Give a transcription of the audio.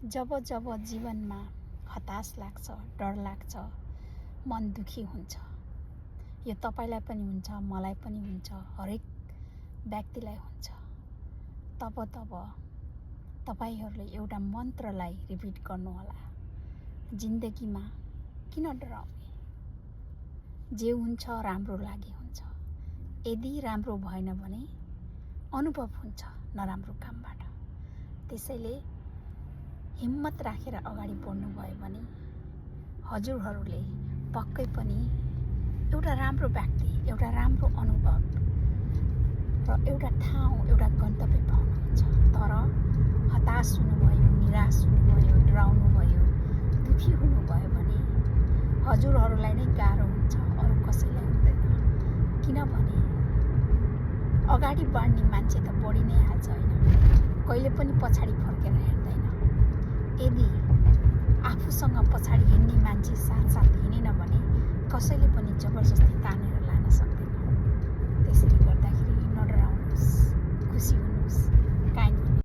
जब जब जीवनमा हताश लाग्छ, डर लाग्छ, मन दुखी हुन्छ, यो तपाईलाई पनि हुन्छ, मलाई पनि हुन्छ, हरेक व्यक्तिलाई हुन्छ, तब तपाईहरूले एउटा मन्त्रलाई रिपिट गर्नुहोला। जिन्दगीमा किन डराउने? जे हुन्छ राम्रो लागि हुन्छ। यदि राम्रो भएन भने अनुभव हुन्छ नराम्रो कामबाट। त्यसैले हिम्मत राखेर अगाडि बढ्नुभयो भने हजुरहरूले पक्कै पनि एउटा राम्रो व्यक्ति, एउटा राम्रो अनुभव र एउटा ठाउँ, एउटा गन्तव्य पाउनुहुन्छ। तर हताश हुनुभयो, निराश हुनुभयो, डराउनु भयो, दुखी हुनुभयो भने हजुरहरूलाई नै गाह्रो हुन्छ, अरू कसैलाई हुँदैन। किनभने अगाडि बढ्ने मान्छे त बढी नै हाल्छ होइन, कहिले पनि पछाडि फर्केर हेर्दैन। यदि आफूसँग पछाडि हिँड्ने मान्छे साथ हिँडेन भने कसैले पनि जबरजस्ती तानेर लान सक्दैन। त्यसैले गर्दा